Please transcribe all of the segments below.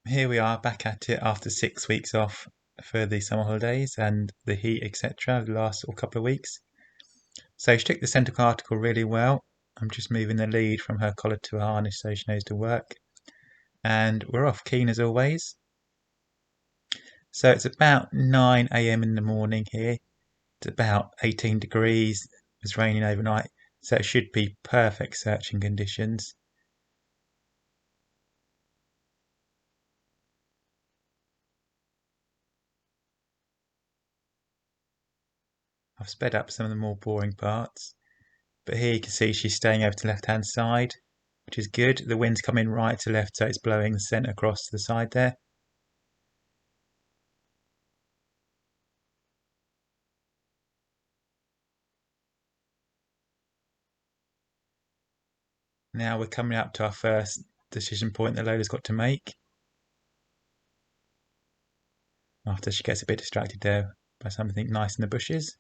Here we are back at it after 6 weeks off for the summer holidays and the heat, etc. the last couple of weeks. So she took the centre article really well. I'm just moving the lead from her collar to a harness so she knows to work. And we're off keen as always. So it's about 9 a.m. in the morning here. It's about 18 degrees. It's raining overnight, so it should be perfect searching conditions. I've sped up some of the more boring parts. But here you can see she's staying over to the left-hand side, which is good. The wind's coming right to left, so it's blowing the scent across to the side there. Now we're coming up to our first decision point that Lola's got to make. After she gets a bit distracted there by something nice in the bushes.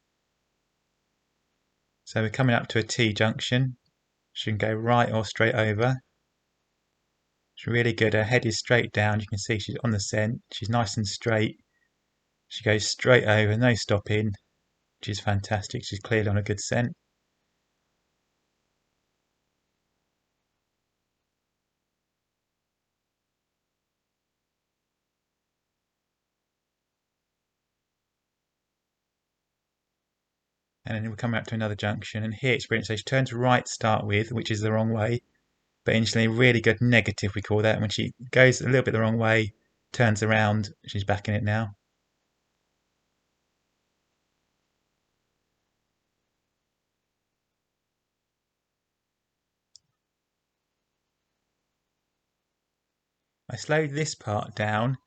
So we're coming up to a T-junction. She can go right or straight over. She's really good. Her head is straight down. You can see she's on the scent. She's nice and straight. She goes straight over, no stopping, which is fantastic. She's clearly on a good scent. And then we're coming up to another junction, and here it's brilliant. So she turns right to start with, which is the wrong way, but instantly really good negative, we call that. And when she goes a little bit the wrong way, turns around, she's back in it now. I slowed this part down.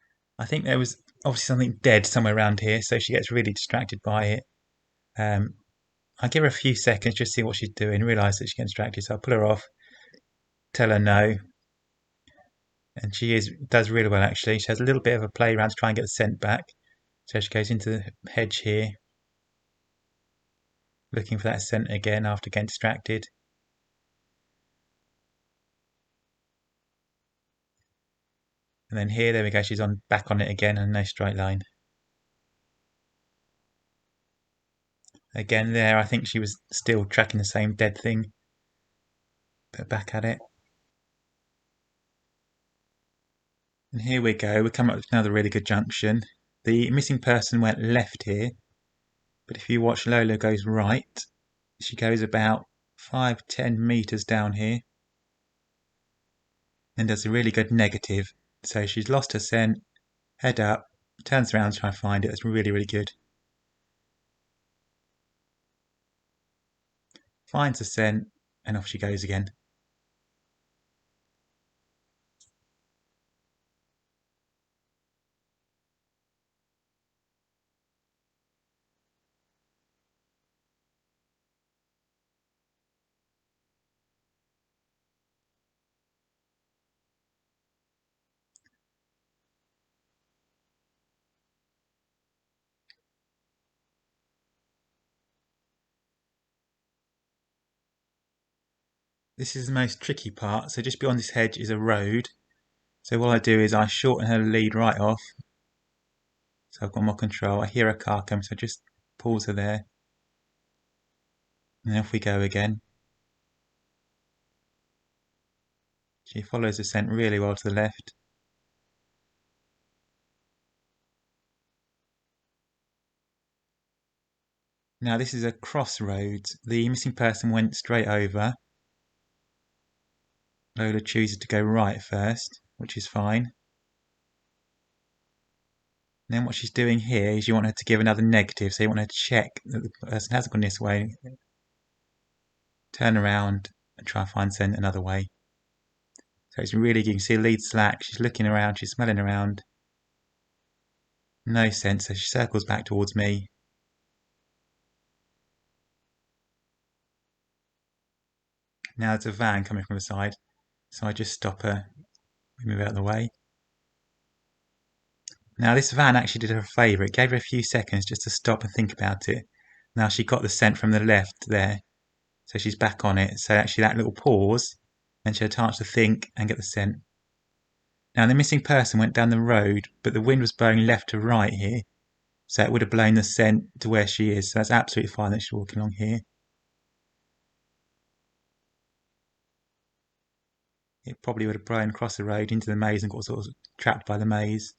I think there was obviously something dead somewhere around here, so she gets really distracted by it. I give her a few seconds just to see what she's doing, realise that she's getting distracted, so I'll pull her off, tell her no, and does really well actually. She has a little bit of a play around to try and get the scent back. So she goes into the hedge here, looking for that scent again after getting distracted. And then here, there we go, she's back on it again and no straight line. Again there, I think she was still tracking the same dead thing, but back at it. And here we go, we come up with another really good junction. The missing person went left here, but if you watch, Lola goes right. She goes about 5-10 meters down here and does a really good negative. So she's lost her scent, head up, turns around to try and find it. It's really, really good. Finds the scent, and off she goes again. This is the most tricky part. So just beyond this hedge is a road. So what I do is I shorten her lead right off. So I've got more control. I hear a car come, so I just pause her there. And off we go again. She follows the scent really well to the left. Now this is a crossroads. The missing person went straight over. Lola chooses to go right first, which is fine. And then what she's doing here is you want her to give another negative, so you want her to check that the person hasn't gone this way, turn around and try and find scent another way. So it's really, you can see lead slack, she's looking around, she's smelling around. No scent, so she circles back towards me. Now there's a van coming from the side, so I just stop her, move out of the way. Now this van actually did her a favour, it gave her a few seconds just to stop and think about it. Now she got the scent from the left there, so she's back on it. So actually that little pause, and she had a chance to think and get the scent. Now the missing person went down the road, but the wind was blowing left to right here, so it would have blown the scent to where she is. So that's absolutely fine that she's walking along here. It probably would have blown across the road into the maze and got sort of trapped by the maze.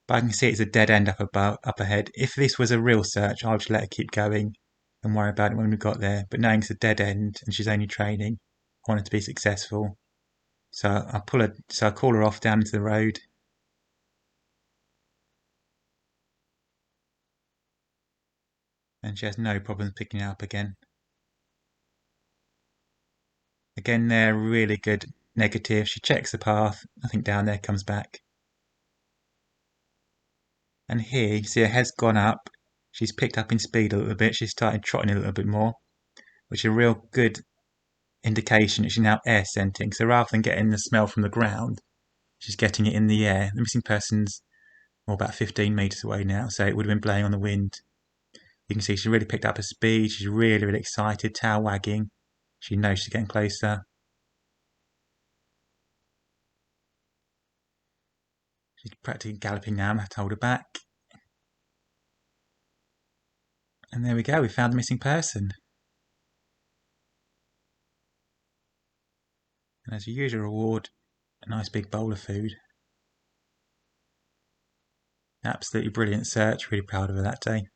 But I can see it's a dead end up ahead. If this was a real search, I would just let her keep going and worry about it when we got there. But knowing it's a dead end and she's only training, I want her to be successful. So I call her off down into the road. And she has no problems picking it up again. Again, they're really good negative. She checks the path. Nothing down there comes back. And here, you see her head's gone up. She's picked up in speed a little bit. She's started trotting a little bit more, which is a real good indication that she's now air scenting. So rather than getting the smell from the ground, she's getting it in the air. The missing person's about 15 metres away now, so it would have been blowing on the wind. You can see she's really picked up her speed. She's really, really excited, tail wagging. She knows she's getting closer. She's practically galloping now. I'm going to have to hold her back. And there we go. We found the missing person. And as a usual reward, a nice big bowl of food. Absolutely brilliant search. Really proud of her that day.